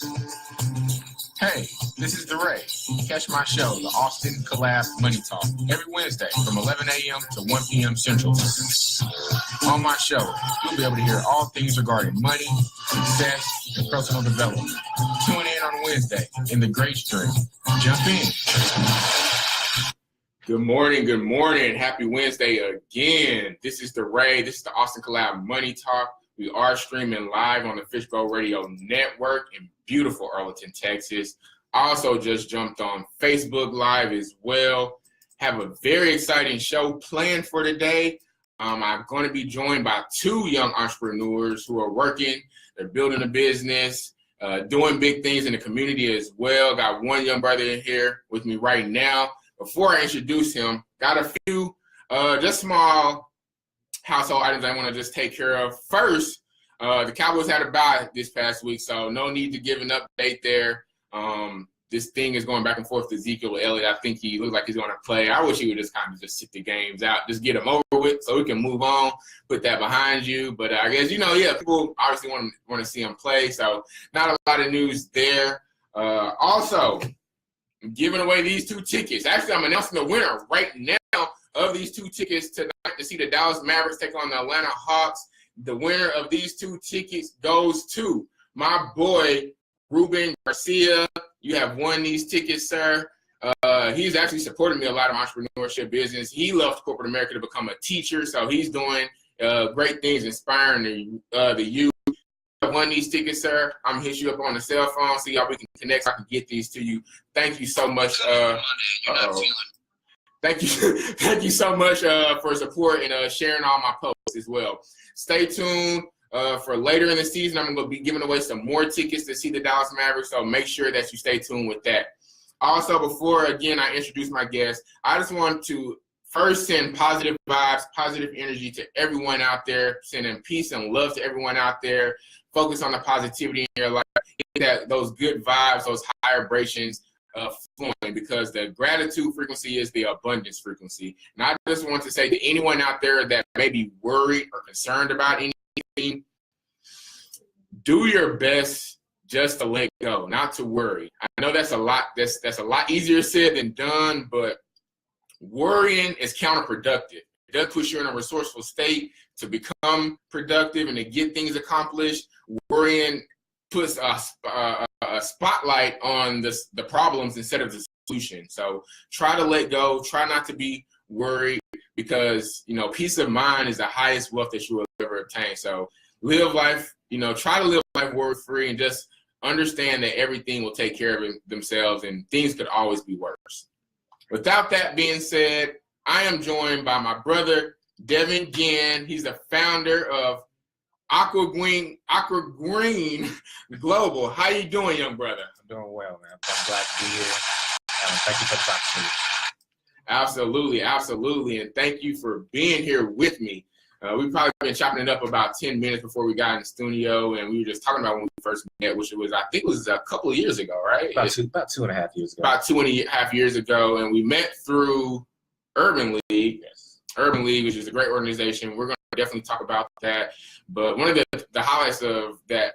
Hey, this is DeRay. Catch my show, the Alston Collab Money Talk, every Wednesday from 11 a.m. to 1 p.m. Central. On my show, you'll be able to hear all things regarding money, success, and personal development. Tune in on Wednesday in the Great Stream. Jump in. Good morning. Happy Wednesday again. This is DeRay. This is the Alston Collab Money Talk. We are streaming live on the Fishbowl Radio Network in beautiful Arlington, Texas. Also just jumped on Facebook Live as well. Have a very exciting show planned for today. I'm going to be joined by two young entrepreneurs who are working. They're building a business, doing big things in the community as well. Got one young brother in here with me right now. Before I introduce him, got a few just small household items I want to just take care of. First, the Cowboys had a bye this past week, so no need to give an update there. This thing is going back and forth to Ezekiel Elliott. I think he looks like he's going to play. I wish he would just kind of just sit the games out, just get them over with so we can move on, put that behind you. But I guess, people obviously want to see him play, so not a lot of news there. Also, I'm giving away these two tickets. Actually, I'm announcing the winner right now of these two tickets tonight to see the Dallas Mavericks take on the Atlanta Hawks. The winner of these two tickets goes to my boy, Ruben Garcia. You have won these tickets, sir. He's actually supported me a lot of entrepreneurship business. He left corporate America to become a teacher, so he's doing great things, inspiring the youth. I won these tickets, sir. I'm gonna hit you up on the cell phone, see how we can connect so I can get these to you. Thank you so much. Thank you so much for support and sharing all my posts as well. Stay tuned for later in the season. I'm going to be giving away some more tickets to see the Dallas Mavericks, so make sure that you stay tuned with that. Also, before, again, I introduce my guest, I just want to first send positive vibes, positive energy to everyone out there, sending peace and love to everyone out there. Focus on the positivity in your life, get those good vibes, those high vibrations flowing, because the gratitude frequency is the abundance frequency. And I just want to say to anyone out there that may be worried or concerned about anything, do your best just to let go, not to worry. I know that's a lot easier said than done, but worrying is counterproductive. It does put you in a resourceful state to become productive and to get things accomplished. Worrying puts a spotlight on the problems instead of the solution. So try to let go. Try not to be worried, because peace of mind is the highest wealth that you will ever obtain. So live life. Try to live life worry-free, and just understand that everything will take care of themselves, and things could always be worse. Without that being said, I am joined by my brother Devin Guinn. He's the founder of AquaGreen Global. How you doing, young brother? I'm doing well, man. I'm glad to be here. Thank you for the opportunity. Absolutely. And thank you for being here with me. We've probably been chopping it up about 10 minutes before we got in the studio, and we were just talking about when we first met, which I think was a couple of years ago, right? About 2.5 years ago. About 2.5 years ago, and we met through Urban League. Yes. Urban League, which is a great organization. We're going to definitely talk about that. But one of the highlights of that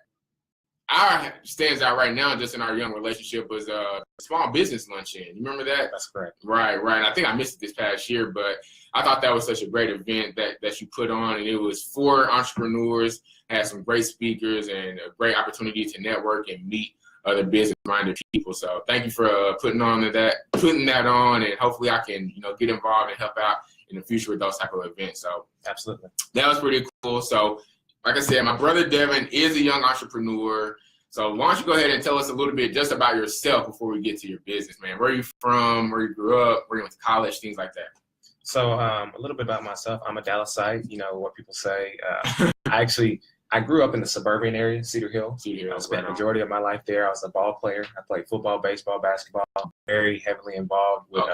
stands out right now, just in our young relationship, was a small business luncheon. You remember that? That's correct. Right. I think I missed it this past year, but I thought that was such a great event that you put on, and it was for entrepreneurs, had some great speakers, and a great opportunity to network and meet other business-minded people. So thank you for putting that on, and hopefully I can get involved and help out in the future with those type of events. So absolutely, that was pretty cool. So like I said, my brother Devin is a young entrepreneur. So why don't you go ahead and tell us a little bit just about yourself before we get to your business, man? Where are you from? Where you grew up? Where you went to college? Things like that. So a little bit about myself. I'm a Dallasite. What people say. I grew up in the suburban area, Cedar Hill. I spent the majority of my life there. I was a ball player. I played football, baseball, basketball. Very heavily involved with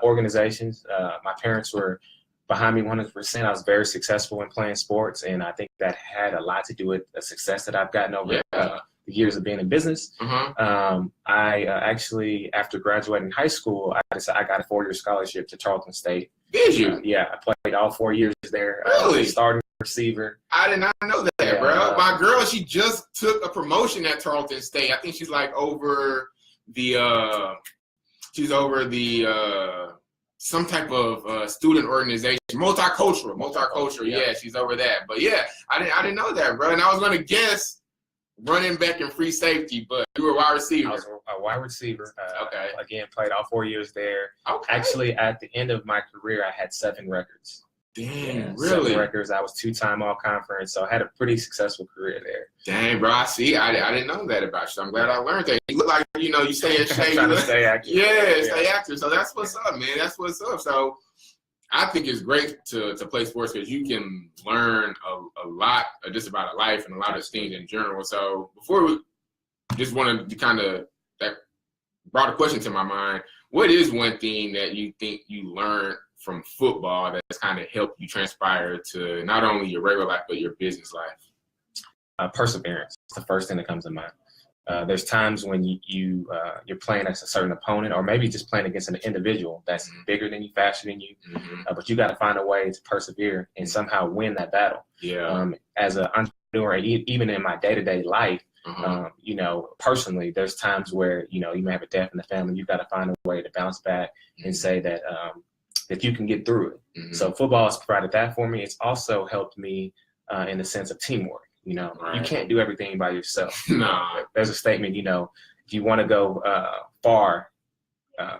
organizations. My parents were behind me 100%. I was very successful in playing sports, and I think that had a lot to do with the success that I've gotten over the years of being in business. I actually, after graduating high school, I got a 4-year scholarship to Charleston State. Did you? Yeah, I played all 4 years there. Really? Starting receiver. I did not know that, Yeah. bro. My girl, she just took a promotion at Tarleton State. I think she's like over the some type of student organization, multicultural. Yeah, she's over that. But yeah, I didn't know that, bro. And I was gonna guess running back and free safety, but you were a wide receiver. I was a wide receiver. Okay. Again, played all 4 years there. Okay. Actually, at the end of my career, I had 7 records. Dang, Seven really? records. I was 2-time all-conference, so I had a pretty successful career there. Dang, bro. I see. I didn't know that about you. So I'm glad I learned that. You look like, you stay in shape. Trying to stay active. Yeah, stay active. So that's what's up, man. That's what's up. So I think it's great to play sports because you can learn a lot just about life and a lot of things in general. So before we just wanted to that brought a question to my mind. What is one thing that you think you learned from football that's kind of helped you transpire to not only your regular life, but your business life? Perseverance. It's the first thing that comes to mind. There's times when you're playing against a certain opponent, or maybe just playing against an individual that's bigger than you, faster than you, but you got to find a way to persevere and somehow win that battle. Yeah. As an entrepreneur, even in my day-to-day life, personally, there's times where you may have a death in the family. You've got to find a way to bounce back and say that you can get through it. So football has provided that for me. It's also helped me in the sense of teamwork. You can't do everything by yourself. No. There's a statement, if you want to go far,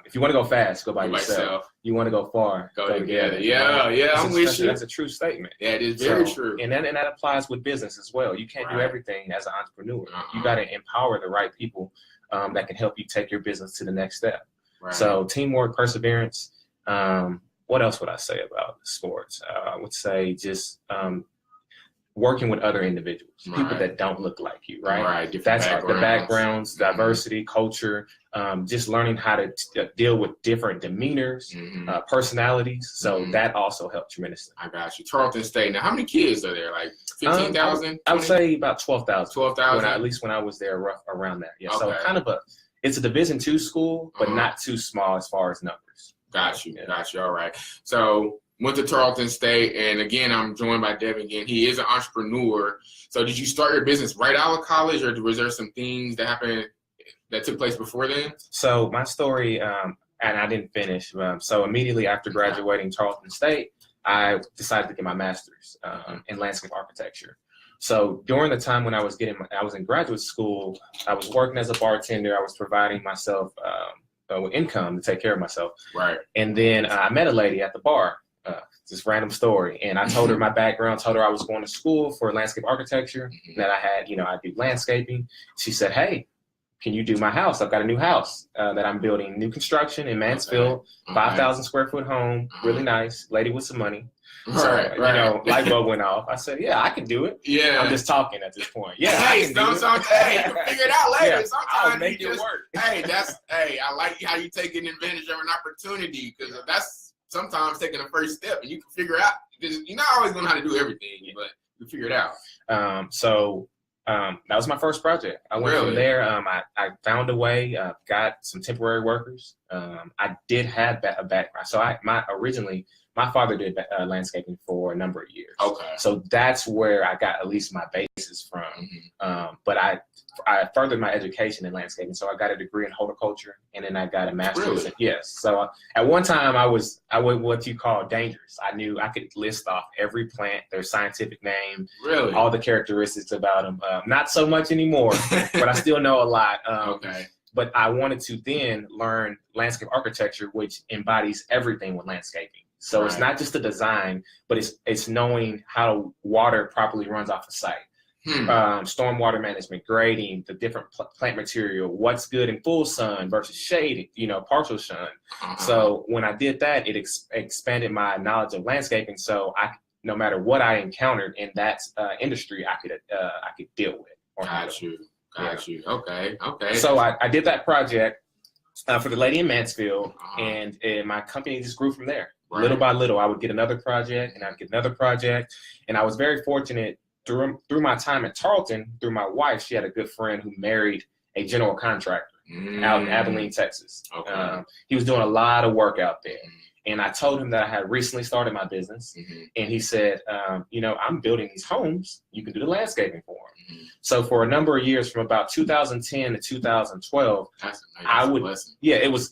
if you want to go fast, go by yourself. You want to go far, go together. Yeah, I'm with you. That's a true statement. Yeah, it is very true. And that applies with business as well. You can't do everything as an entrepreneur. You got to empower the right people that can help you take your business to the next step. Right. So teamwork, perseverance. What else would I say about sports? I would say just working with other individuals, people that don't look like you, right? Right. That's the backgrounds, diversity, culture, just learning how to deal with different demeanors, personalities. So that also helped tremendously. I got you. Tarleton State. Now, how many kids are there? Like 15,000? I would say about 12,000. 12,000? At least when I was there, around that. Yeah. Okay. So it's a Division II school, but not too small as far as numbers. Got you. All right. So went to Tarleton State, and again, I'm joined by Devin again. He is an entrepreneur. So did you start your business right out of college, or was there some things that happened that took place before then? So my story, and I didn't finish. So immediately after graduating Tarleton State, I decided to get my master's in landscape architecture. So during the time when I was in graduate school, I was working as a bartender. I was providing myself with income to take care of myself. Right. And then I met a lady at the bar. This random story. And I told her my background, told her I was going to school for landscape architecture, that I had, I do landscaping. She said, hey, can you do my house? I've got a new house that I'm building, new construction in Mansfield, 5,000 square foot home, really nice, lady with some money. So, light bulb went off. I said, yeah, I can do it. Yeah. I'm just talking at this point. Yeah, hey, you can figure it out later. Yeah, sometimes I'll make it work. I like how you taking advantage of an opportunity, because that's sometimes taking the first step, and you can figure out, because you're not always going to know how to do everything, but you figure it out. That was my first project. I went from there. I found a way, got some temporary workers. I did have a background. So originally, my father did landscaping for a number of years. Okay. So that's where I got at least my basis from. But I furthered my education in landscaping. So I got a degree in horticulture, and then I got a master's. Really? Yes. So at one time I was what you call dangerous. I knew I could list off every plant, their scientific name, all the characteristics about them. Not so much anymore, but I still know a lot. Okay. But I wanted to then learn landscape architecture, which embodies everything with landscaping. So it's not just the design, but it's knowing how water properly runs off a site. Stormwater management, grading, the different plant material, what's good in full sun versus shade, partial sun. So when I did that, it expanded my knowledge of landscaping. So no matter what I encountered in that industry, I could deal with. Got you. Okay. So I did that project for the lady in Mansfield, and my company just grew from there. Little by little, I would get another project, and I'd get another project. And I was very fortunate through my time at Tarleton, through my wife. She had a good friend who married a general contractor out in Abilene, Texas. Okay. He was doing a lot of work out there. And I told him that I had recently started my business. And he said, I'm building these homes. You can do the landscaping for them. So for a number of years, from about 2010 to 2012, it was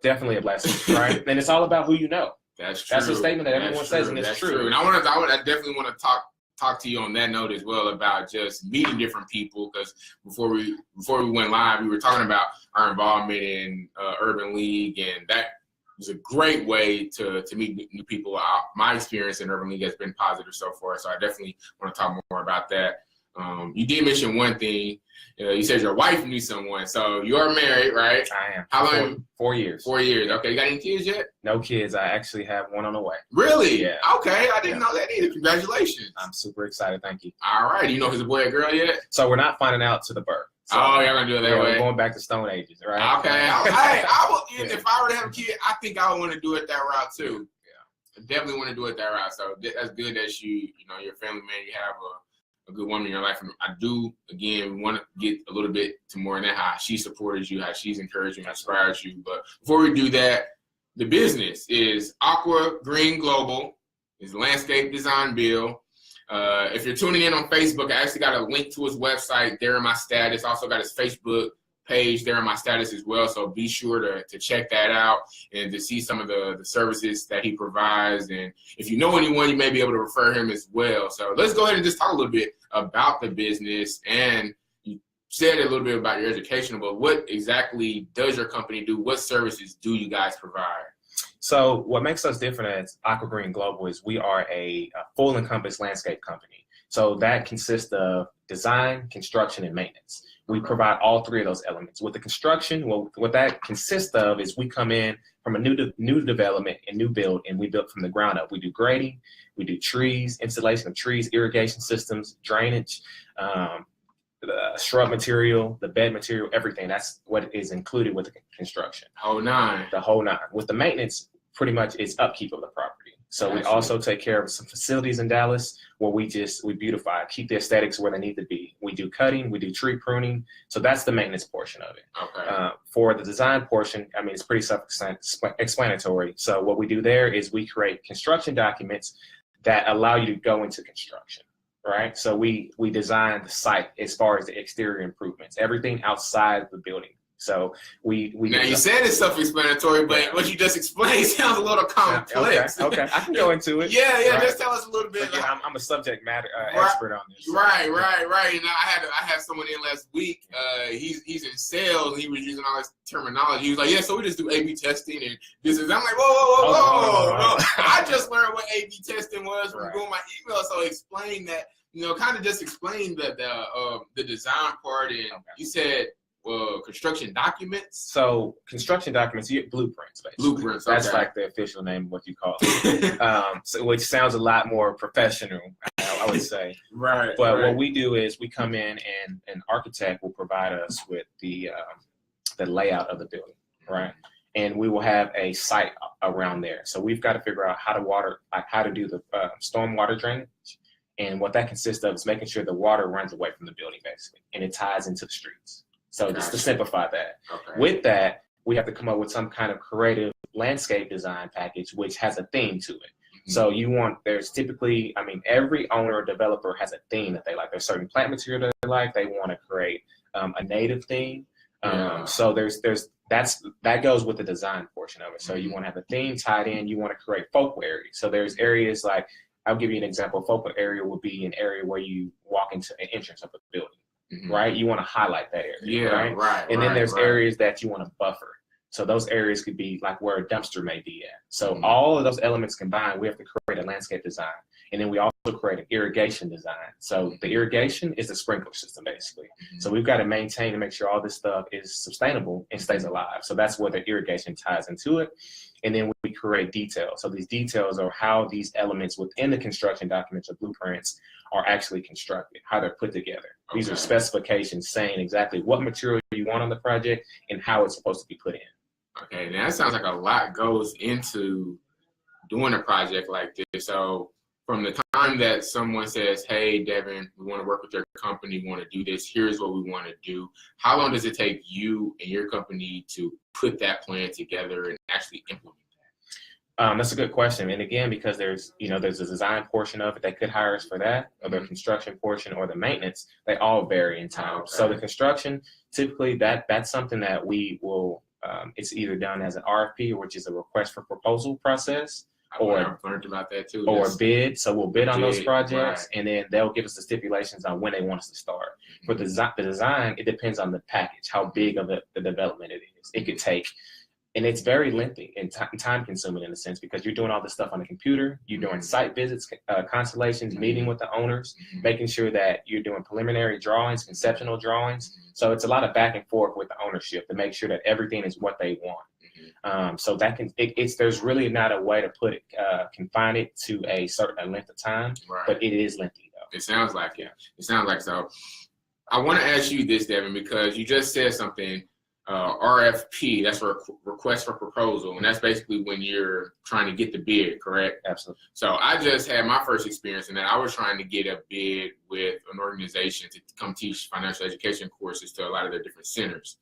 definitely a blessing, right? And it's all about who you know. That's true. That's a statement that everyone says, and it's true. And I definitely want to talk to you on that note as well about just meeting different people, because before we went live, we were talking about our involvement in Urban League, and that was a great way to meet new people. My experience in Urban League has been positive so far, so I definitely want to talk more about that. You did mention one thing. You said your wife knew someone, so you're married, right? I am. How long? 4 years. 4 years. Okay. You got any kids yet? No kids. I actually have one on the way. Really? Yeah. Okay. I didn't know that either. Congratulations. I'm super excited. Thank you. All right. Do you know if it's a boy or girl yet? So we're not finding out to the birth. So you're gonna do it that way. We're going back to Stone Ages, right? Okay. If I were to have a kid, I think I would want to do it that route too. Yeah. I definitely want to do it that route. So that's good that you're a family man. You have a good woman in your life. And I do, again, want to get a little bit to more than that, how she supported you, how she's encouraged you, inspires you. But before we do that, the business is AquaGreen Global. It's landscape design bill. If you're tuning in on Facebook, I actually got a link to his website there in my status. Also got his Facebook page there in my status as well. So be sure to check that out and to see some of the services that he provides. And if you know anyone, you may be able to refer him as well. So let's go ahead and just talk a little bit about the business. And you said a little bit about your education, but what exactly does your company do? What services do you guys provide? So what makes us different as AquaGreen Global is we are a full encompass landscape company. So that consists of design, construction, and maintenance. We provide all three of those elements. With the construction, what that consists of is we come in from a new development and new build, and we build from the ground up. We do grading, we do trees, installation of trees, irrigation systems, drainage, the shrub material, the bed material, everything. That's what is included with the construction. Whole nine. The whole nine. With the maintenance, pretty much it's upkeep of the property. So we also take care of some facilities in Dallas where we beautify, keep the aesthetics where they need to be. We do cutting, we do tree pruning. So that's the maintenance portion of it. Okay. For the design portion, I mean, it's pretty self-explanatory. So what we do there is we create construction documents that allow you to go into construction, right? So we design the site as far as the exterior improvements, everything outside the building. So we now you said it's self-explanatory, but what you just explained sounds a little complex. Okay, I can go into it. Yeah, right. Just tell us a little bit. Again, I'm a subject matter expert on this. So. Right. And I had someone in last week. He's in sales. And he was using all this terminology. He was like, "Yeah, so we just do A/B testing and this is." I'm like, "Whoa. I just learned what A/B testing was from doing my email." So explain that. Kind of just explain the design part. And you said. Construction documents. So construction documents, you get blueprints, basically. Blueprints. Okay. That's like the official name of what you call it. Which sounds a lot more professional, I would say. Right. But what we do is we come in and an architect will provide us with the layout of the building, right? And we will have a site around there. So we've got to figure out how to do the storm water drainage. And what that consists of is making sure the water runs away from the building, basically, and it ties into the streets. So just to simplify that. Okay. With that, we have to come up with some kind of creative landscape design package, which has a theme to it. Mm-hmm. So there's typically, every owner or developer has a theme that they like. There's certain plant material that they like. They want to create a native theme. So that goes with the design portion of it. So you want to have a theme tied in. You want to create focal areas. So there's areas like, I'll give you an example. A focal area would be an area where you walk into an entrance of a building. Mm-hmm. Right, you want to highlight that area, right? And then there's areas that you want to buffer. So those areas could be like where a dumpster may be at. So all of those elements combined, we have to create a landscape design, and then we also create an irrigation design. So the irrigation is the sprinkler system, basically. Mm-hmm. So we've got to maintain and make sure all this stuff is sustainable and stays alive. So that's where the irrigation ties into it. And then we create details. So these details are how these elements within the construction documents or blueprints are actually constructed, how they're put together. Okay. These are specifications saying exactly what material you want on the project and how it's supposed to be put in. Okay, now that sounds like a lot goes into doing a project like this. So from the time that someone says, "Hey, Devin, we want to work with your company, we want to do this, here's what we want to do," how long does it take you and your company to put that plan together and actually implement that? That's a good question. And again, because there's a design portion of it, they could hire us for that, or the construction portion or the maintenance, they all vary in time. Okay. So the construction, typically that's something that we will, it's either done as an RFP, which is a request for proposal process, I've learned about that too. Or bid. So we'll bid on those projects, right. and then they'll give us the stipulations on when they want us to start. For the design, it depends on the package, how big of the development it is. It could take, and it's very lengthy and time consuming in a sense, because you're doing all this stuff on the computer, you're doing site visits, constellations, meeting with the owners, making sure that you're doing preliminary drawings, conceptual drawings. So it's a lot of back and forth with the ownership to make sure that everything is what they want. So that there's really not a way to put it, confine it to a certain length of time, but it is lengthy though. It sounds like it. It sounds like so. I want to ask you this, Devin, because you just said something, RFP, that's a request for proposal, and that's basically when you're trying to get the bid, correct? Absolutely. So I just had my first experience in that. I was trying to get a bid with an organization to come teach financial education courses to a lot of their different centers.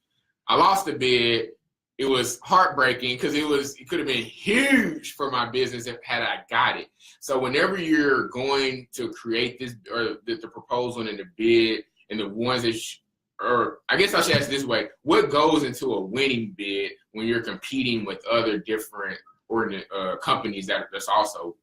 I lost the bid. It was heartbreaking because it could have been huge for my business had I got it. So whenever you're going to create this, or the proposal and the bid and the ones that, or I guess I should ask this way, what goes into a winning bid when you're competing with other different companies that's also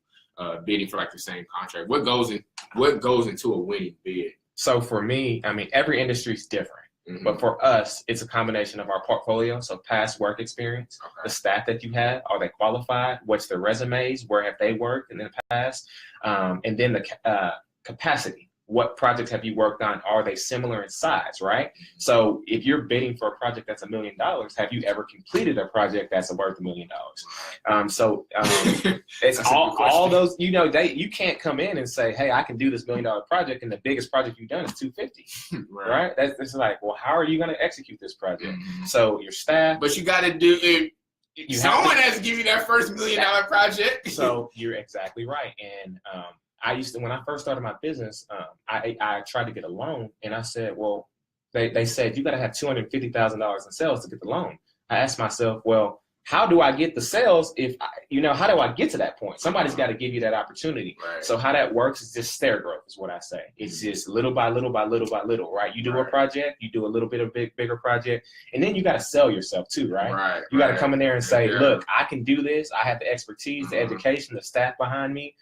bidding for like the same contract? What goes into a winning bid? So for me, I mean, every industry is different. But for us, it's a combination of our portfolio, so past work experience, the staff that you have, are they qualified? What's their resumes? Where have they worked in the past? And then the capacity. What projects have you worked on? Are they similar in size, right? So if you're bidding for a project that's $1 million, have you ever completed a project that's worth $1 million? It's all those, you can't come in and say, hey, I can do this $1 million project, and the biggest project you've done is 250, right? It's like, well, how are you going to execute this project? So your staff. But you got to do it. Someone has to give you that first $1 million project. So you're exactly right. And, when I first started my business, I tried to get a loan, and I said, well, they said, you got to have $250,000 in sales to get the loan. I asked myself, well, how do I get the sales how do I get to that point? Somebody's got to give you that opportunity. Right. So how that works is just stair growth is what I say. It's just little by little by little by little, right? You do a project, you do a little bit of bigger project, and then you got to sell yourself too, right? You got to come in there and say, look, I can do this. I have the expertise, the education, the staff behind me.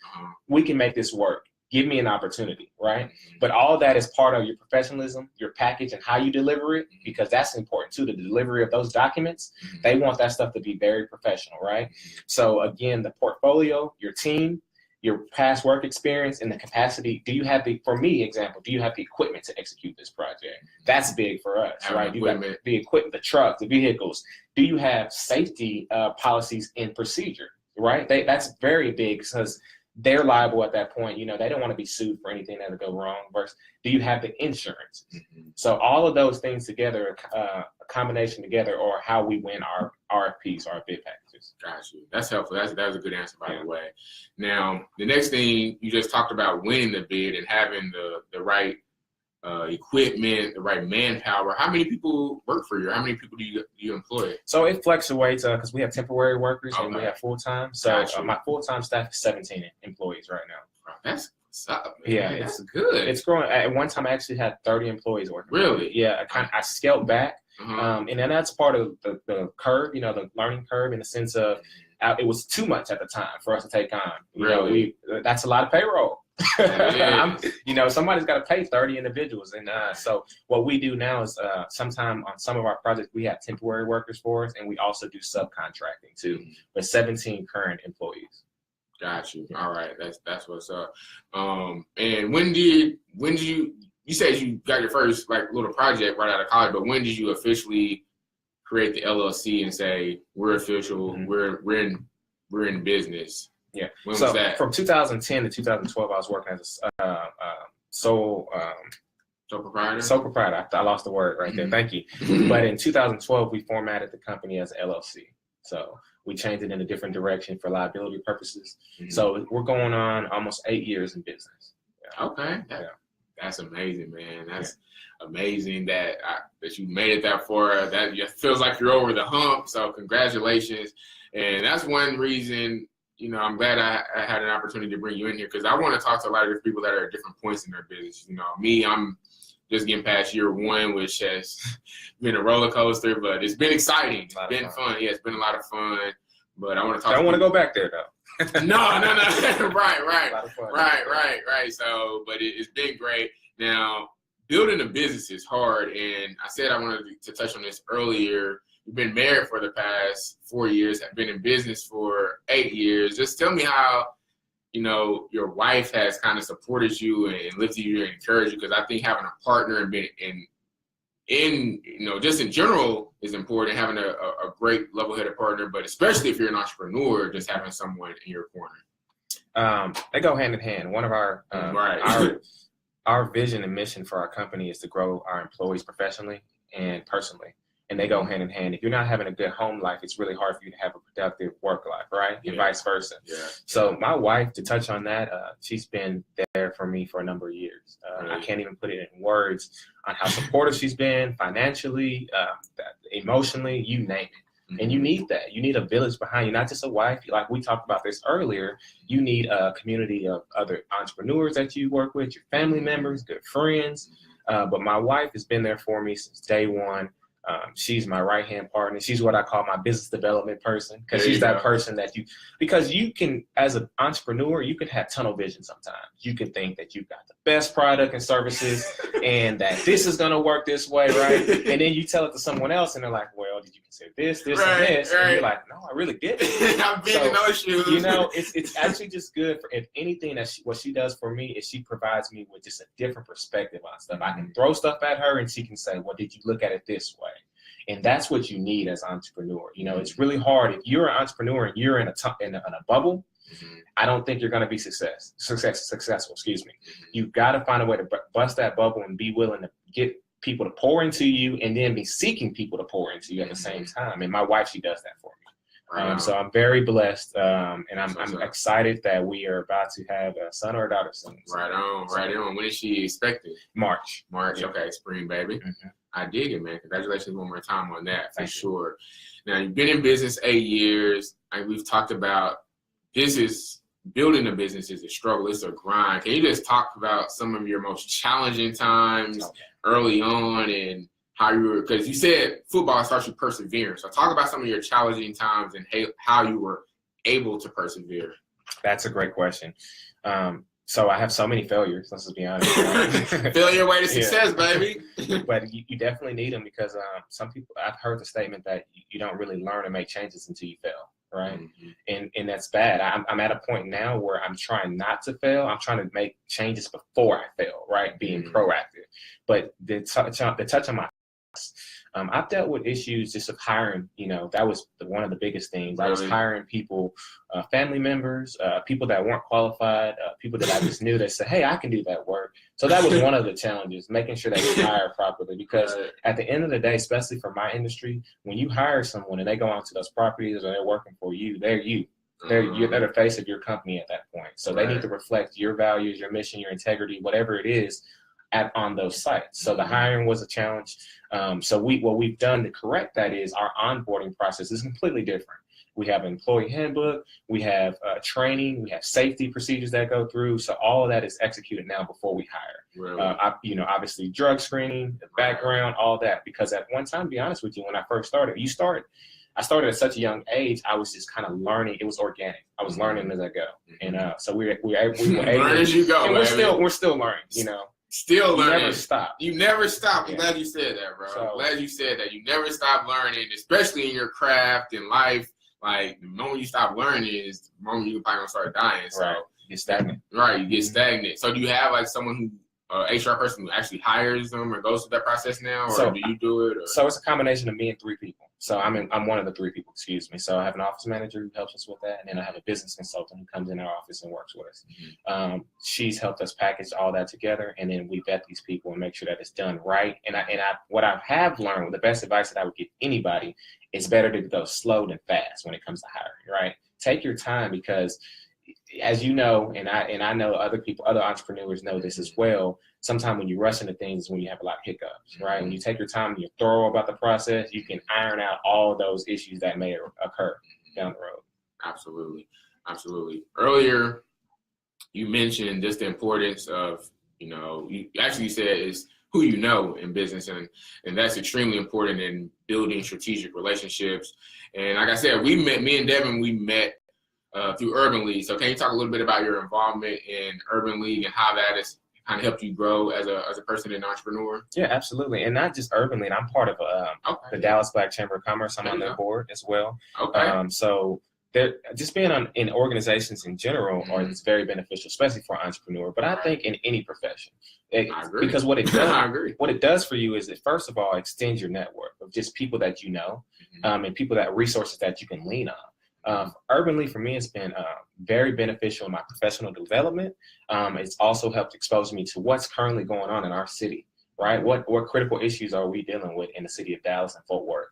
We can make this work. Give me an opportunity, right? But all of that is part of your professionalism, your package, and how you deliver it, because that's important too, the delivery of those documents. They want that stuff to be very professional, right? So again, the portfolio, your team, your past work experience, and the capacity. Do you have do you have the equipment to execute this project? That's big for us, right? You got the equipment, the trucks, the vehicles. Do you have safety policies and procedure, right? That's very big, because they're liable at that point. They don't want to be sued for anything that'll go wrong. Versus, do you have the insurance? So all of those things together, a combination together, or how we win our RFPs, our bid packages. Got you. That's helpful. That was a good answer, by the way. Now, the next thing, you just talked about winning the bid and having the right equipment, the right manpower. How many people work for you? How many people do you employ? So it fluctuates because we have temporary workers and we have full-time. So my full-time staff is 17 employees right now. That's what's up, man. Yeah, that's good. It's growing. At one time, I actually had 30 employees working. Really? Yeah, I scaled back. And then that's part of the curve, the learning curve, in the sense of it was too much at the time for us to take on. Really? That's a lot of payroll. Somebody's got to pay 30 individuals. And so what we do now is sometime on some of our projects, we have temporary workers for us, and we also do subcontracting too, with 17 current employees. Got you. All right. That's what's up. And when did you said you got your first little project right out of college, but when did you officially create the LLC and say we're official, we're in business? Yeah. When was that? From 2010 to 2012, I was working as a sole proprietor. Sole proprietor. I lost the word right there. Thank you. But in 2012, we formatted the company as LLC. So we changed it in a different direction for liability purposes. So we're going on almost 8 years in business. Yeah. Okay. That's amazing, man. That's amazing that you made it that far. That feels like you're over the hump. So congratulations. And that's one reason I'm glad I had an opportunity to bring you in here because I want to talk to a lot of different people that are at different points in their business. Me, I'm just getting past year one, which has been a roller coaster, but it's been exciting. It's been fun. Yeah, it's been a lot of fun. But I want to talk. Don't want to go back there though. No. Right. So, but it's been great. Now, building a business is hard, and I said I wanted to touch on this earlier. You've been married for the past 4 years, have been in business for 8 years. Just tell me how, your wife has kind of supported you and lifted you and encouraged you, because I think having a partner and being just in general is important, having a great level-headed partner, but especially if you're an entrepreneur, just having someone in your corner. They go hand in hand. One of our our vision and mission for our company is to grow our employees professionally and personally. And they go hand in hand. If you're not having a good home life, it's really hard for you to have a productive work life, right? And vice versa. Yeah. So my wife, to touch on that, she's been there for me for a number of years. I can't even put it in words on how supportive she's been financially, emotionally, you name it. And you need that. You need a village behind you, not just a wife. Like we talked about this earlier, you need a community of other entrepreneurs that you work with, your family members, good friends. But my wife has been there for me since day one. She's my right-hand partner. She's what I call my business development person, because she's that person that because you can, as an entrepreneur, you can have tunnel vision sometimes. You can think that you've got the best product and services and that this is going to work this way, right? And then you tell it to someone else and they're like, well, did you consider this, and this? And you're like, no, I really didn't. I've been in those shoes. It's actually just good for, if anything, what she does for me is she provides me with just a different perspective on stuff. I can throw stuff at her and she can say, well, did you look at it this way? And that's what you need as an entrepreneur. It's really hard. If you're an entrepreneur and you're in a bubble, I don't think you're going to be successful. You've got to find a way to bust that bubble and be willing to get people to pour into you and then be seeking people to pour into you at the same time. And my wife, she does that for me. So I'm very blessed, and I'm excited that we are about to have a son or a daughter soon. Right on. When is she expected? March. Yeah. Okay, spring, baby. I dig it, man. Congratulations one more time on that, for sure. Now, you've been in business 8 years. Like we've talked about, building a business is a struggle. It's a grind. Can you just talk about some of your most challenging times early on and how you were, because you said football starts with perseverance. So talk about some of your challenging times and how you were able to persevere. That's a great question. So I have so many failures, let's just be honest. Failure way to success, baby. But you definitely need them, because some people, I've heard the statement that you don't really learn and make changes until you fail, right? And that's bad. I'm at a point now where I'm trying not to fail. I'm trying to make changes before I fail, right? Being proactive. But the touch on my I've dealt with issues just of hiring, that was one of the biggest things. I was hiring people, family members, people that weren't qualified, people that I just knew that said, hey, I can do that work. So that was one of the challenges, making sure they get hired properly, because at the end of the day, especially for my industry, when you hire someone and they go onto those properties or they're working for you, they're you. They're the face of your company at that point. So they need to reflect your values, your mission, your integrity, whatever it is, on those sites. So the hiring was a challenge. So what we've done to correct that is our onboarding process is completely different. We have an employee handbook, we have training, we have safety procedures that go through. So all of that is executed now before we hire. Really? Obviously drug screening, the background, all that. Because at one time, to be honest with you, when I first started, I started at such a young age. I was just kind of learning. It was organic. I was learning as I go, and so we were able. Learn as you go, and we're still learning. Still learning. You never stop. You never stop. I'm glad you said that, bro. I'm glad you said that. You never stop learning, especially in your craft and life. Like, the moment you stop learning is the moment you're probably going to start dying. So, you get stagnant. Right, you get stagnant. So do you have, like, someone who, HR person who actually hires them or goes through that process now, or do you do it? Or? So it's a combination of me and 3 people. So I'm one of the 3 people, excuse me. So I have an office manager who helps us with that, and then I have a business consultant who comes in our office and works with us. She's helped us package all that together, and then we vet these people and make sure that it's done right. And what I have learned, the best advice that I would give anybody, is better to go slow than fast when it comes to hiring, right? Take your time, because as you know, and I know other entrepreneurs know this as well, sometimes when you rush into things is when you have a lot of hiccups, right? When you take your time and you're thorough about the process, you can iron out all those issues that may occur down the road. Absolutely. Absolutely. Earlier, you mentioned just the importance of, you actually said is who you know in business, and that's extremely important in building strategic relationships. And like I said, me and Devin, we met through Urban League. So can you talk a little bit about your involvement in Urban League and how that has kind of helped you grow as a person and entrepreneur? Yeah, absolutely. And not just Urban League. I'm part of the Dallas Black Chamber of Commerce. I'm on their board as well. Okay. So just being in organizations in general is very beneficial, especially for an entrepreneur. But I think in any profession, I agree. Because what it does, I agree. What it does for you is it first of all extends your network of just people that you know, and people resources that you can lean on. Urban League for me has been very beneficial in my professional development. It's also helped expose me to what's currently going on in our city. Right? What critical issues are we dealing with in the city of Dallas and Fort Worth?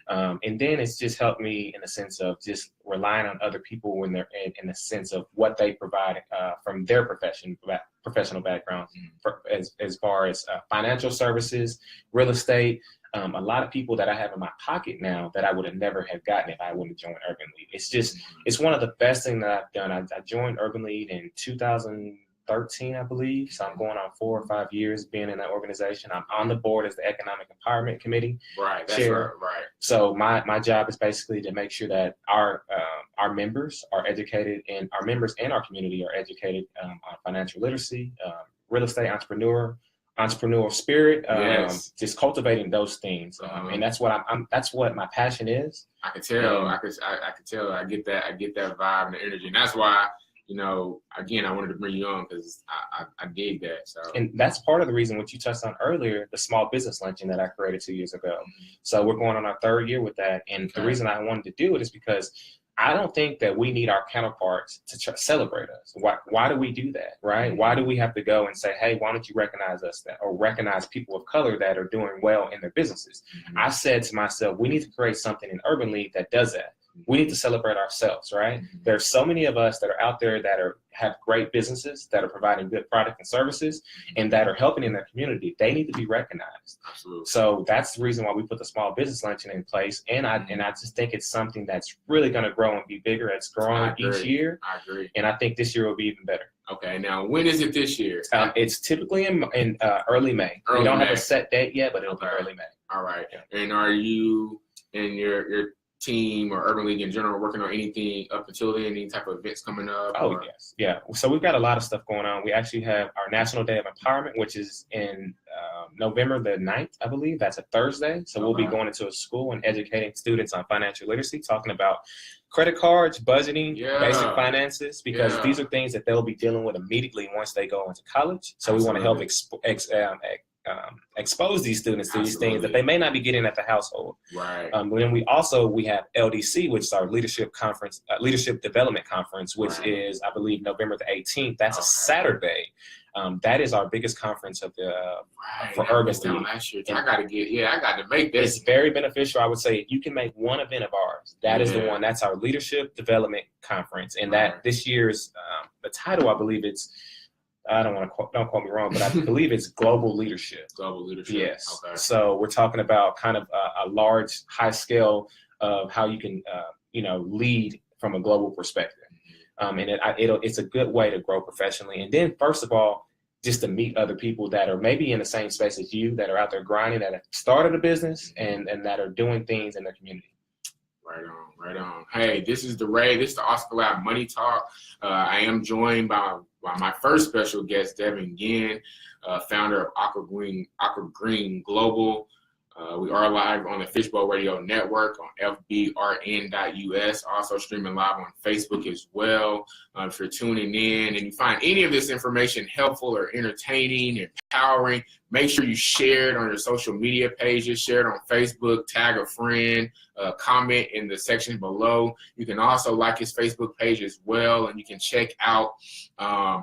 And then it's just helped me in the sense of just relying on other people when they're in the sense of what they provide from their professional backgrounds, as far as financial services, real estate. A lot of people that I have in my pocket now that I would have never have gotten if I wouldn't have joined Urban League. It's one of the best things that I've done. I joined Urban League in 2013, I believe. So I'm going on 4 or 5 years being in that organization. I'm on the board as the Economic Empowerment Committee chair. Right. So my job is basically to make sure that our members are educated, and our members and our community are educated on financial literacy, real estate, entrepreneurial spirit, just cultivating those things, and that's what that's what my passion is. I can tell. I could tell. I get that vibe and the energy, and that's why again, I wanted to bring you on because I dig that. So, and that's part of the reason what you touched on earlier, the small business luncheon that I created 2 years ago. So we're going on our 3rd year with that, and the reason I wanted to do it is because I don't think that we need our counterparts to celebrate us. Why do we do that, right? Why do we have to go and say, hey, why don't you recognize us or recognize people of color that are doing well in their businesses? I said to myself, we need to create something in Urban League that does that. We need to celebrate ourselves, right? There's so many of us that are out there that have great businesses that are providing good product and services and that are helping in their community. They need to be recognized. Absolutely. So that's the reason why we put the small business luncheon in place. And I just think it's something that's really going to grow and be bigger. It's growing each year. I agree. And I think this year will be even better. Okay. Now, when is it this year? It's typically in early May. We don't have a set date yet, but it'll be early May. All right. Yeah. And are you and your team or Urban League in general working on anything up until then? Any type of events coming up? Oh, yes. Yeah. So we've got a lot of stuff going on. We actually have our National Day of Empowerment, which is in November the 9th, I believe. That's a Thursday. So we'll be going into a school and educating students on financial literacy, talking about credit cards, budgeting, basic finances, because these are things that they'll be dealing with immediately once they go into college. So we want to help expose these students to these things that they may not be getting at the household. Right. But then we have LDC, which is our leadership conference, leadership development conference, which is, I believe, November the 18th. That's a Saturday. That is our biggest conference of for Urban League. Last year. I got to make this. It's very beneficial. I would say if you can make one event of ours, that is the one. That's our leadership development conference, and that this year's the title, I believe it's. Don't quote me wrong, but I believe it's Global Leadership. Global Leadership. Yes. Okay. So we're talking about kind of a large, high scale of how you can, lead from a global perspective. And it's a good way to grow professionally. And then, first of all, just to meet other people that are maybe in the same space as you, that are out there grinding, that have started a business and that are doing things in their community. Right on. Hey, this is the Ray. This is the Oscar Lab Money Talk. I am joined by my first special guest, Devin Guinn, founder of AquaGreen Global. We are live on the Fishbowl Radio Network on FBRN.us, also streaming live on Facebook as well. If you're tuning in and you find any of this information helpful or entertaining, empowering, make sure you share it on your social media pages, share it on Facebook, tag a friend, comment in the section below. You can also like his Facebook page as well, and you can check out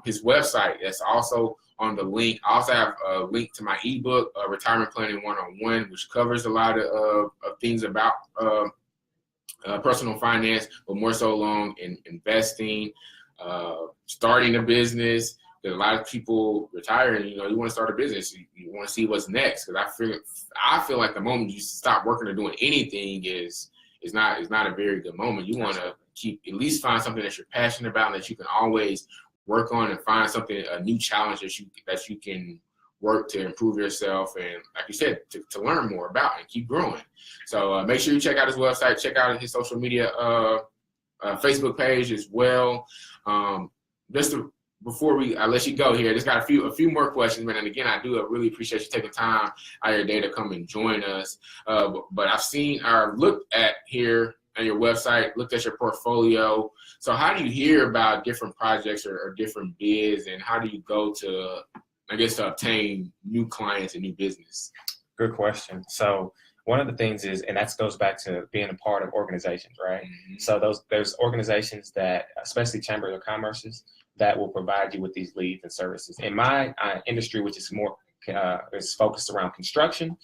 his website. That's also on the link. I also have a link to my ebook, Retirement Planning 101, which covers a lot of things about personal finance, but more so along in investing, starting a business. There's a lot of people retiring. You want to start a business. You want to see what's next. Because I feel like the moment you stop working or doing anything is not a very good moment. You want to keep at least find something that you're passionate about and that you can always work on, and find something, a new challenge that you can work to improve yourself and, like you said, to learn more about and keep growing. So make sure you check out his website, check out his social media, Facebook page as well. Before I let you go here, just got a few more questions, man. And again, I do really appreciate you taking time out of your day to come and join us. But I've seen or looked at here on your website, looked at your portfolio. So how do you hear about different projects or different bids, and how do you go to, I guess, to obtain new clients and new business? Good question. So one of the things is, and that goes back to being a part of organizations, right? Mm-hmm. So there's organizations that, especially chambers of commerces, that will provide you with these leads and services. In my industry, which is more is focused around construction,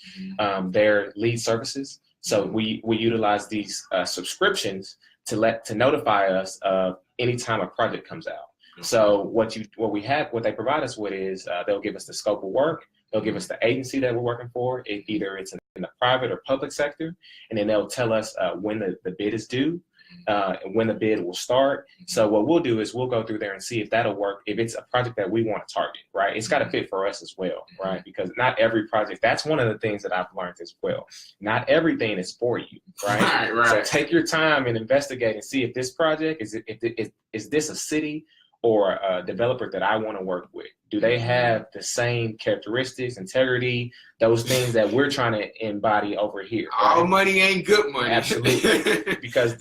they're lead services. So we utilize these subscriptions to notify us of any time a project comes out. So what they provide us with is they'll give us the scope of work, they'll give us the agency that we're working for, either it's in the private or public sector, and then they'll tell us when the bid is due, and when the bid will start. So what we'll do is we'll go through there and see if that'll work, if it's a project that we want to target, right? It's got to fit for us as well, right? Because not every project, that's one of the things that I've learned as well. Not everything is for you, right? Right. So take your time and investigate and see if this project, is this a city or a developer that I want to work with? Do they have the same characteristics, integrity, those things that we're trying to embody over here? Right? All money ain't good money. Absolutely. Because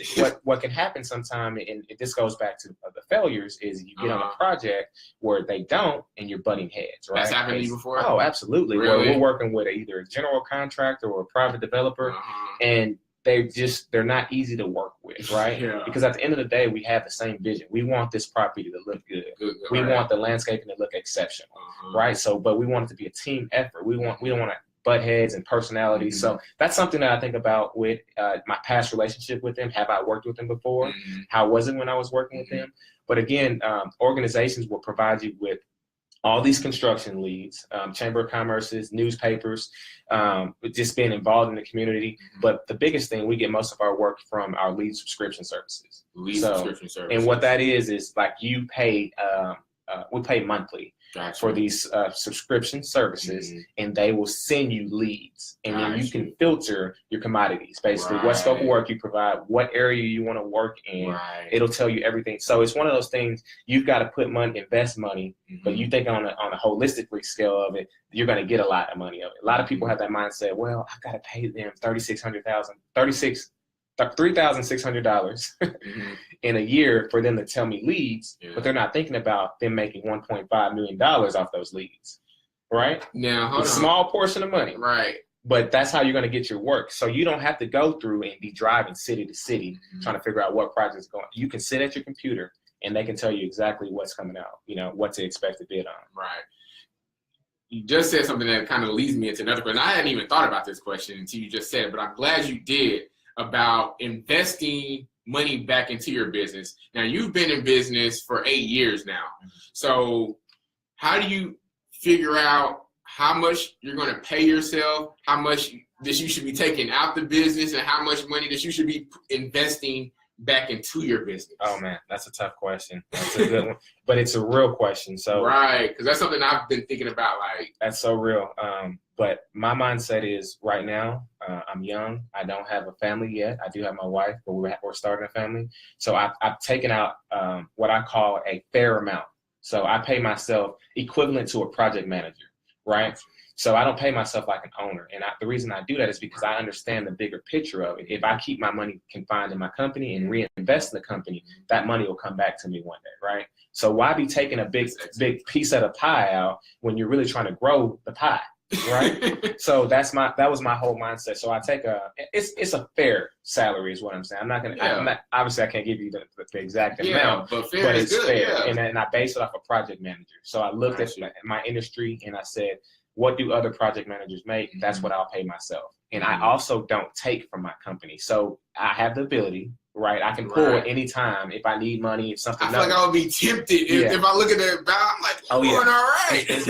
what can happen sometime, and this goes back to the failures, is you get on a project where they don't, and you're butting heads, right? That's happened to you before? Oh, absolutely. Really? Where we're working with either a general contractor or a private developer, and they're not easy to work with, right? Yeah. Because at the end of the day, we have the same vision. We want this property to look good. We want the landscaping to look exceptional, right? So, but we want it to be a team effort. We don't want to butt heads and personalities. So that's something that I think about with my past relationship with them. Have I worked with them before? How was it when I was working with them? But again, organizations will provide you with all these construction leads, chamber of commerces, newspapers, just being involved in the community. But the biggest thing, we get most of our work from our lead subscription services. Subscription services. And what that is like you pay, we pay monthly. Gotcha. For these subscription services, and they will send you leads, and then you can filter your commodities, basically what scope of work you provide, what area you want to work in. It'll tell you everything. So it's one of those things, you've got to put money, invest money, but you think on a holistic scale of it, you're going to get a lot of money of it. A lot of people have that mindset, well, I've got to pay them $3,600 in a year for them to tell me leads, but they're not thinking about them making $1.5 million off those leads, right? Now, hold on. A small portion of money, right? But that's how you're going to get your work. So you don't have to go through and be driving city to city trying to figure out what project's going. You can sit at your computer and they can tell you exactly what's coming out, what to expect to bid on. Right. You just said something that kind of leads me into another question. I hadn't even thought about this question until you just said it, but I'm glad you did, about investing money back into your business. Now, you've been in business for 8 years now. So how do you figure out how much you're going to pay yourself, how much that you should be taking out the business, and how much money that you should be investing back into your business? Oh man, that's a tough question. That's a good one, but it's a real question. So right, because that's something I've been thinking about. Like, that's so real. But my mindset is right now, I'm young. I don't have a family yet. I do have my wife, but we're starting a family. So I've taken out what I call a fair amount. So I pay myself equivalent to a project manager, right? So I don't pay myself like an owner. And the reason I do that is because I understand the bigger picture of it. If I keep my money confined in my company and reinvest in the company, that money will come back to me one day, right? So why be taking a big piece of the pie out when you're really trying to grow the pie? Right. So that was my whole mindset. So I take it's a fair salary is what I'm saying. Obviously I can't give you the exact amount, but it's good, fair. Yeah. And I base it off a project manager. So I looked at my industry and I said, what do other project managers make? That's what I'll pay myself. And I also don't take from my company. So I have the ability, right? I can pull at any time if I need money, if something. I feel like I would be tempted if I look at that balance. I'm like, all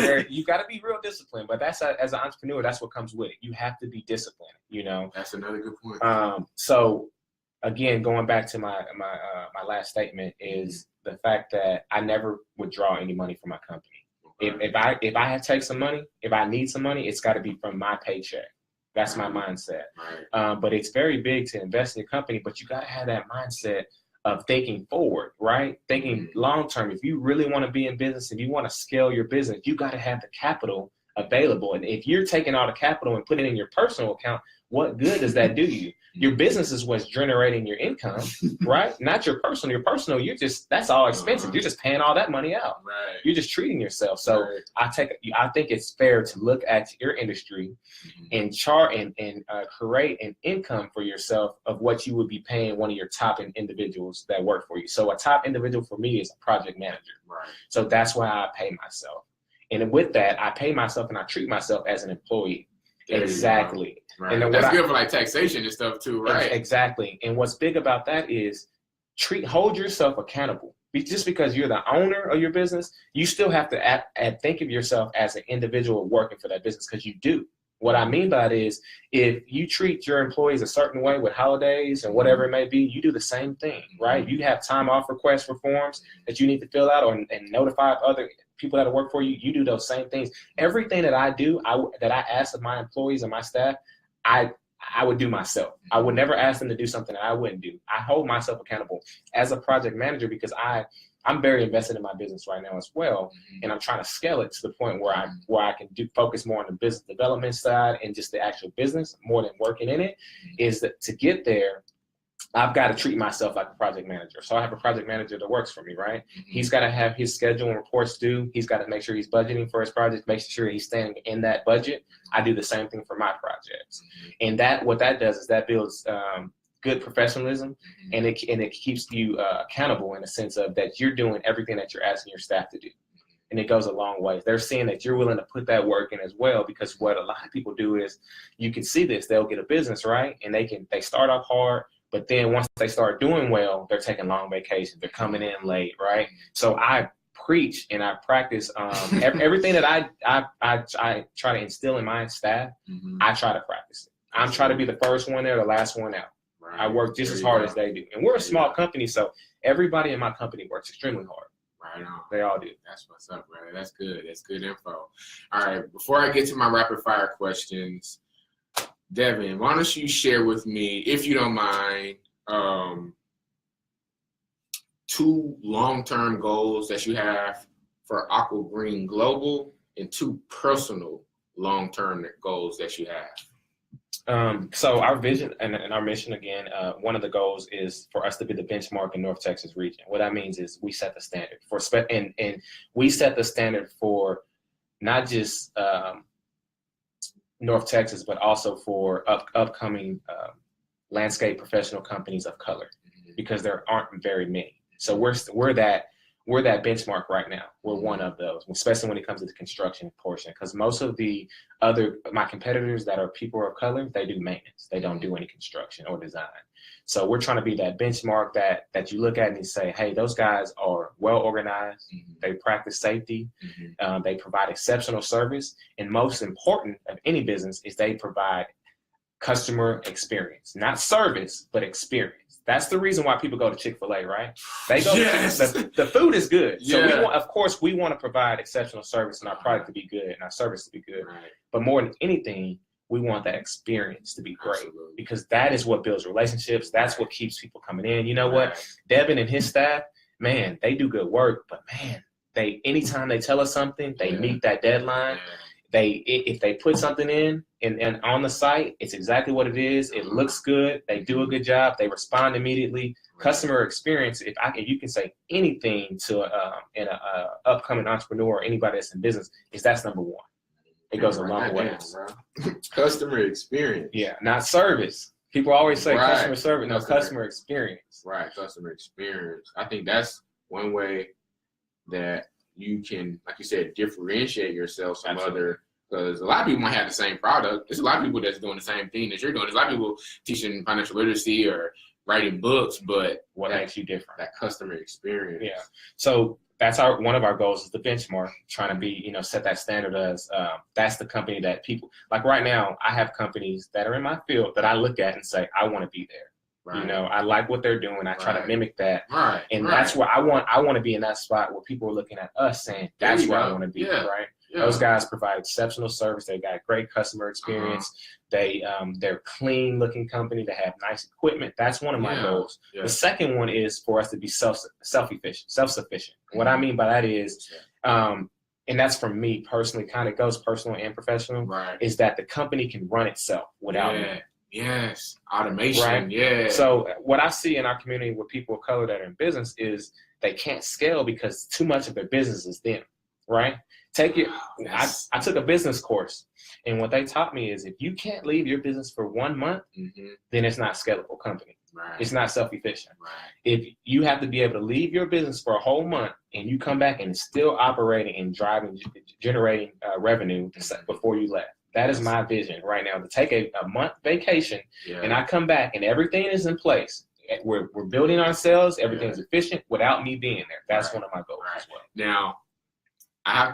right. You got to be real disciplined, but that's as an entrepreneur, that's what comes with it. You have to be disciplined. That's another good point. So again, going back to my last statement is the fact that I never withdraw any money from my company. If I have to take some money, if I need some money, it's got to be from my paycheck. That's my mindset. Right. But it's very big to invest in your company, but you got to have that mindset of thinking forward, right? Thinking long term. If you really want to be in business, if you want to scale your business, you got to have the capital available. And if you're taking all the capital and putting it in your personal account, what good does that do you? Your business is what's generating your income, right? Not your personal. Your personal, that's all expensive. You're just paying all that money out. Right. You're just treating yourself. So I think it's fair to look at your industry and chart and create an income for yourself of what you would be paying one of your top individuals that work for you. So a top individual for me is a project manager. Right. So that's why I pay myself. And with that, I pay myself and I treat myself as an employee. Exactly. Right. And then that's good for like taxation and stuff too, right? Exactly. And what's big about that is hold yourself accountable. Just because you're the owner of your business, you still have to think of yourself as an individual working for that business, because you do. What I mean by it is, if you treat your employees a certain way with holidays and whatever it may be, you do the same thing, right? You have time off requests for forms that you need to fill out and notify other people that work for you. You do those same things. Everything that I do, that I ask of my employees and my staff, I would do myself. I would never ask them to do something that I wouldn't do. I hold myself accountable as a project manager because I'm very invested in my business right now as well, and I'm trying to scale it to the point where I can focus more on the business development side and just the actual business more than working in it. Is that to get there, I've got to treat myself like a project manager. So I have a project manager that works for me, right? He's got to have his schedule and reports due. He's got to make sure he's budgeting for his project, making sure he's staying in that budget. I do the same thing for my projects. And what that does is that builds good professionalism, and it keeps you accountable in the sense of that you're doing everything that you're asking your staff to do. And it goes a long way. They're seeing that you're willing to put that work in as well, because what a lot of people do is, you can see this, they'll get a business, right? And they start off hard, but then once they start doing well, they're taking long vacations. They're coming in late, right? So I preach and I practice everything that I try to instill in my staff. I try to practice it. I'm trying to be the first one there, the last one out. Right. I work just as hard as they do. And we're a small company, so everybody in my company works extremely hard. Right on. They all do. That's what's up, brother. That's good. That's good info. All right, before I get to my rapid fire questions, Devin, why don't you share with me, if you don't mind, 2 long-term goals that you have for AquaGreen Global and 2 personal long-term goals that you have. So our vision and our mission, again, one of the goals is for us to be the benchmark in North Texas region. What that means is we set the standard and we set the standard for not just North Texas, but also for upcoming landscape professional companies of color, because there aren't very many. So we're that benchmark right now. We're one of those, especially when it comes to the construction portion, because most of my competitors that are people of color, they do maintenance. They don't do any construction or design. So we're trying to be that benchmark that you look at and you say, hey, those guys are well organized. They practice safety. They provide exceptional service. And most important of any business is they provide customer experience, not service, but experience. That's the reason why people go to Chick-fil-A, right? They go to the food is good. So we want to provide exceptional service and our product to be good and our service to be good. Right. But more than anything, we want that experience to be great. Absolutely. Because that is what builds relationships. That's what keeps people coming in. You know what? Devin and his staff, man, they do good work, but man, anytime they tell us something, they meet that deadline. If they put something in and on the site, it's exactly what it is. It looks good. They do a good job. They respond immediately. Customer if you can say anything to an upcoming entrepreneur or anybody that's in business, that's number one. It goes a long way. Customer experience. Yeah, not service. People always say customer service. No, customer experience. Right, customer experience. I think that's one way that you can, like you said, differentiate yourself from other, because a lot of people might have the same product. There's a lot of people that's doing the same thing that you're doing. There's a lot of people teaching financial literacy or writing books, but what makes you different? That customer experience. Yeah. So that's one of our goals is the benchmark, trying to be, set that standard as that's the company that people, like right now, I have companies that are in my field that I look at and say, I want to be there. You know, I like what they're doing. I try to mimic that. And that's where I want to be in that spot where people are looking at us saying, that's where I want to be, right? Those guys provide exceptional service. They got great customer experience. They're clean looking company. They have nice equipment. That's one of my goals. The second one is for us to be self-sufficient. What I mean by that is, and that's for me personally, kind of goes personal and professional, is that the company can run itself without me. Yes, automation, So what I see in our community with people of color that are in business is they can't scale because too much of their business is them, right? I took a business course, and what they taught me is if you can't leave your business for 1 month, then it's not a scalable company. It's not self-efficient. If you have to be able to leave your business for a whole month and you come back and it's still operating and driving, generating revenue before you left. That is my vision right now, to take a month vacation and I come back and everything is in place. We're building ourselves. Everything's efficient without me being there. That's one of my goals as well. Now, I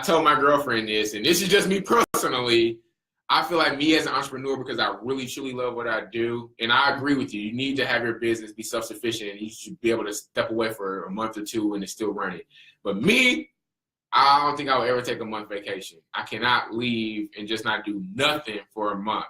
told my girlfriend this, and this is just me personally. I feel like me as an entrepreneur, because I really, truly love what I do, and I agree with you. You need to have your business be self-sufficient, and you should be able to step away for a month or two and it's still running. But me, I don't think I would ever take a month vacation. I cannot leave and just not do nothing for a month.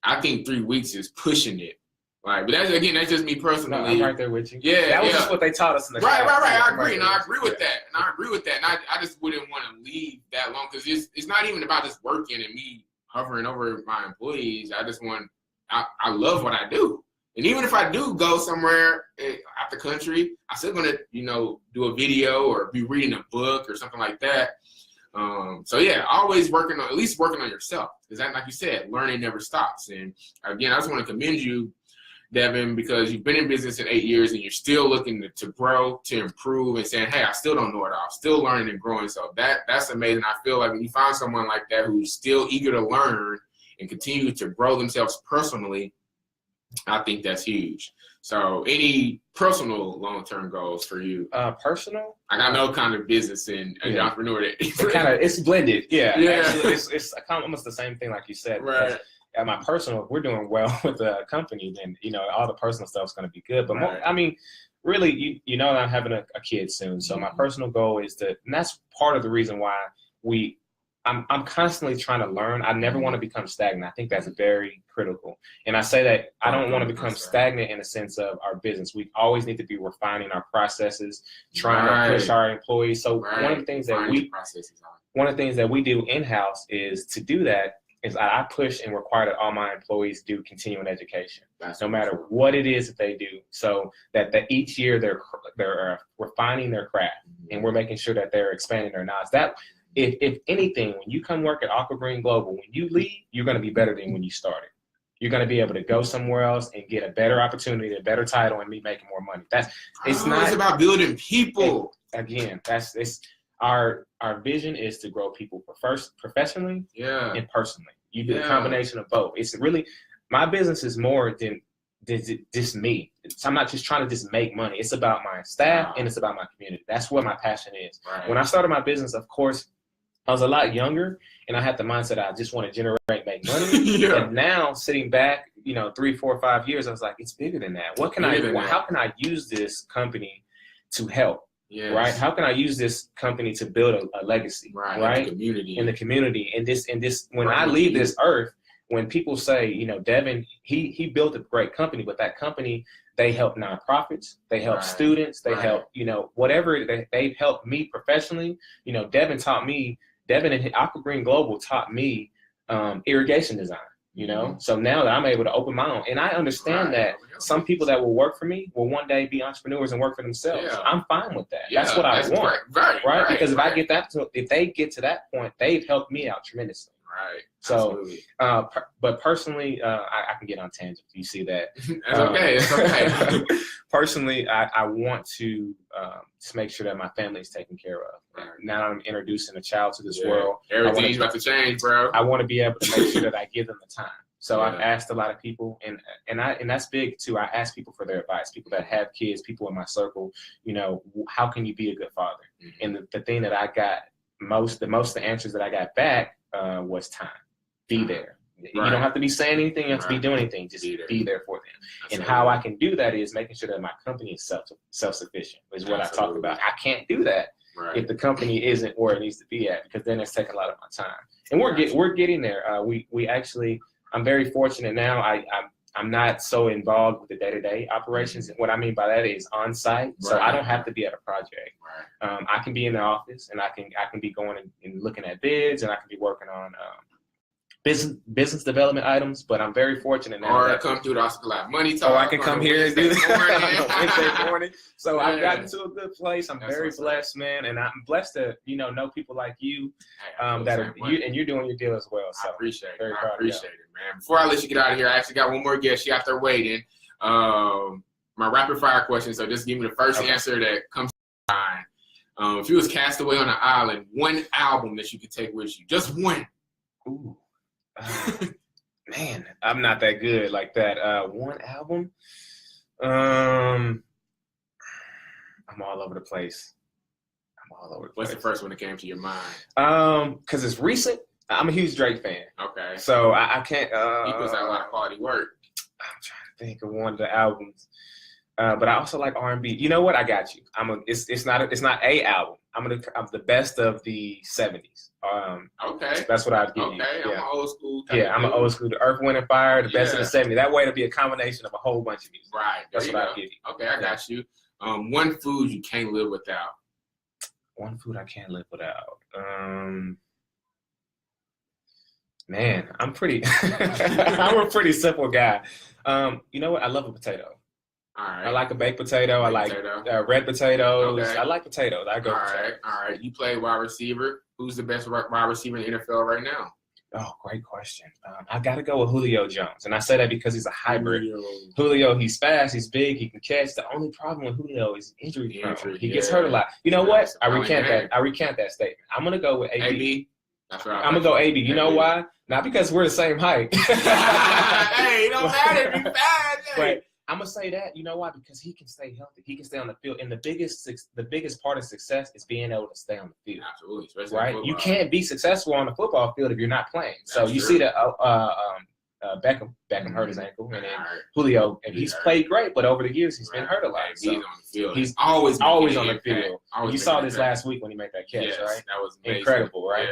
I think 3 weeks is pushing it. Like, but that's just me personally. No, I'm right there with you. Yeah, that was just what they taught us in the class. Right. I agree, and I agree with that. And I just wouldn't want to leave that long, because it's not even about just working and me hovering over my employees. I love what I do. And even if I do go somewhere out the country, I'm still gonna, do a video or be reading a book or something like that. So yeah, always working on yourself, because that, like you said, learning never stops. And again, I just want to commend you, Devin, because you've been in business in 8 years and you're still looking to grow, to improve, and saying, hey, I still don't know it all. I'm still learning and growing. So that's amazing. I feel like when you find someone like that who's still eager to learn and continue to grow themselves personally, I think that's huge. So any personal long-term goals for you? Personal? I know kind of business and entrepreneur. It's blended. Yeah. Actually, it's almost the same thing like you said. Right. At my personal, if we're doing well with the company, then all the personal stuff is going to be good. But really, I'm having a kid soon, so my personal goal is and that's part of the reason why I'm constantly trying to learn. I never want to become stagnant. I think that's very critical. And I say that I don't want to become stagnant in the sense of our business. We always need to be refining our processes, trying to push our employees. So one of the things that we do in-house is to do that. I push and require that all my employees do continuing education, no matter what it is that they do, so that each year they're refining their craft, and we're making sure that they're expanding their knowledge. That if anything, when you come work at AquaGreen Global, when you leave, you're going to be better than when you started. You're going to be able to go somewhere else and get a better opportunity, a better title, and be making more money. It's about building people. Our vision is to grow people professionally and personally. You do a combination of both. It's really, my business is more than just me. I'm not just trying to just make money. It's about my staff and it's about my community. That's what my passion is. Right. When I started my business, of course, I was a lot younger and I had the mindset I just want to make money. And now sitting back, 3, 4, 5 years, I was like, it's bigger than that. How can I use this company to help? Yes. Right? How can I use this company to build a legacy? Right? In the community. And this when I leave this earth, when people say, Devin, he built a great company, but that company, they help nonprofits, they help students, they help, whatever they've helped me professionally. Devin and AquaGreen Global taught me irrigation design. So now that I'm able to open my own, and I understand that some people that will work for me will one day be entrepreneurs and work for themselves. I'm fine with that. That's what I want. Right? Because if they get to that point, they've helped me out tremendously. Right. So, but personally, I can get on tangents. You see that? It's okay. Personally, I want to just make sure that my family is taken care of. Right. Now that I'm introducing a child to this world, everything's about to change, bro. I want to be able to make sure that I give them the time. So I've asked a lot of people, and that's big too. I ask people for their advice. People that have kids, people in my circle. How can you be a good father? And the thing that I got the answers that I got back was time. Be there. You don't have to be saying anything. You have to be doing anything. Just be there for them. And how I can do that is making sure that my company is self-sufficient, is what I talked about. I can't do that if the company isn't where it needs to be at, because then it's taking a lot of my time. And we're getting there. We actually, I'm very fortunate now. I'm not so involved with the day-to-day operations. And what I mean by that is on-site. So I don't have to be at a project. I can be in the office, and I can be going and looking at bids, and I can be working on business development items. But I'm very fortunate now. Or come through the Alston Collab Money Talk. Or I can come here and do that Wednesday morning. So I've gotten to a good place. I'm very blessed, man, and I'm blessed to know people like you that are you're doing your deal as well. So I appreciate it. I appreciate it, man. Before I let you get out of here, I actually got one more guest. She out there waiting. My rapid fire question. So just give me the first answer that comes to mind. If you was cast away on an island, one album that you could take with you, just one. Ooh. Man, I'm not that good like that. One album. I'm all over the place. What's the first one that came to your mind? Because it's recent. I'm a huge Drake fan. Okay. So I can't. He puts out a lot of quality work. I'm trying to think of one of the albums. But I also like R&B. You know what? I got you. It's not a album. I'm the best of the 70s. Okay. That's what I'd give you. Okay, I'm an old school. I'm an old school. The Earth, Wind, and Fire, the best of the 70s. That way it'll be a combination of a whole bunch of music. Right. That's what I'd give you. Okay, I got you. One food you can't live without. One food I can't live without. Man, I'm a pretty simple guy. You know what? I love a potato. All right. I like a baked potato. I like red potatoes. Okay. I like potatoes. I go. All right. You play wide receiver. Who's the best wide receiver in the NFL right now? Oh, great question. I got to go with Julio Jones, and I say that because he's a hybrid. Julio, he's fast, he's big, he can catch. The only problem with Julio is injury prone. He gets hurt a lot. You know what? I recant that statement. I'm gonna go with AB. That's right. I'm gonna go AB. You know why? Not because we're the same height. Hey, it don't matter. Be fast. But I'm gonna say that, you know why? Because he can stay healthy. He can stay on the field, and the biggest part of success is being able to stay on the field. Absolutely, especially right. You can't be successful on the football field if you're not playing. So you see that Beckham hurt his ankle, and then Julio, and he's played great, but over the years he's been hurt a lot. So he's on the field. He's always on the field. You saw this last week when he made that catch, right? That was amazing. Incredible, right?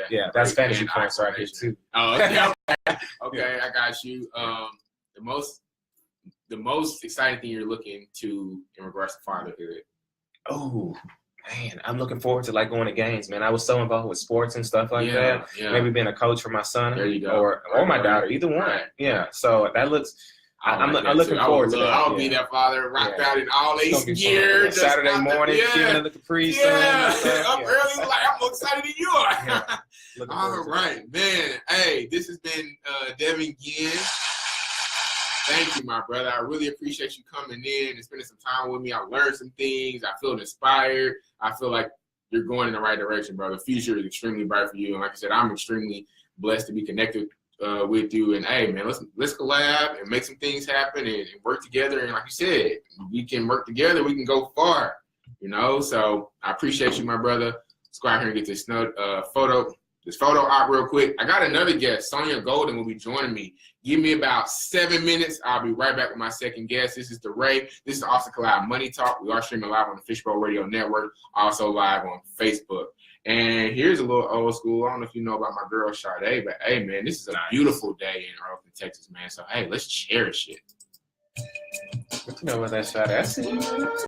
Yeah. That's fantasy points right here too. Oh, okay. Okay, I got you. The most exciting thing you're looking to in regards to fatherhood? Oh, man, I'm looking forward to going to games, man. I was so involved with sports and stuff like that. Yeah. Maybe being a coach for my son or my daughter, either one. Right. Yeah, so that looks. I'm looking forward to that. I'll be that father, rocked out in all ace gear. Saturday morning, giving the Capri Sun. Up early, I'm excited as you are. All right, man. Hey, this has been Devin Guinn. Thank you, my brother. I really appreciate you coming in and spending some time with me. I learned some things. I feel inspired. I feel like you're going in the right direction, bro. The future is extremely bright for you. And like I said, I'm extremely blessed to be connected with you. And hey, man, let's collab and make some things happen and work together. And like you said, we can work together. We can go far, So I appreciate you, my brother. Let's go out here and get this photo op real quick. I got another guest. Sonia Golden will be joining me. Give me about 7 minutes. I'll be right back with my second guest. This is DeRay. This is the Alston Collab Money Talk. We are streaming live on the Fishbowl Radio Network, also live on Facebook. And here's a little old school. I don't know if you know about my girl Sade, but hey, man, this is a beautiful day in Arlington, Texas, man. So hey, let's cherish it. You know what that Sade is?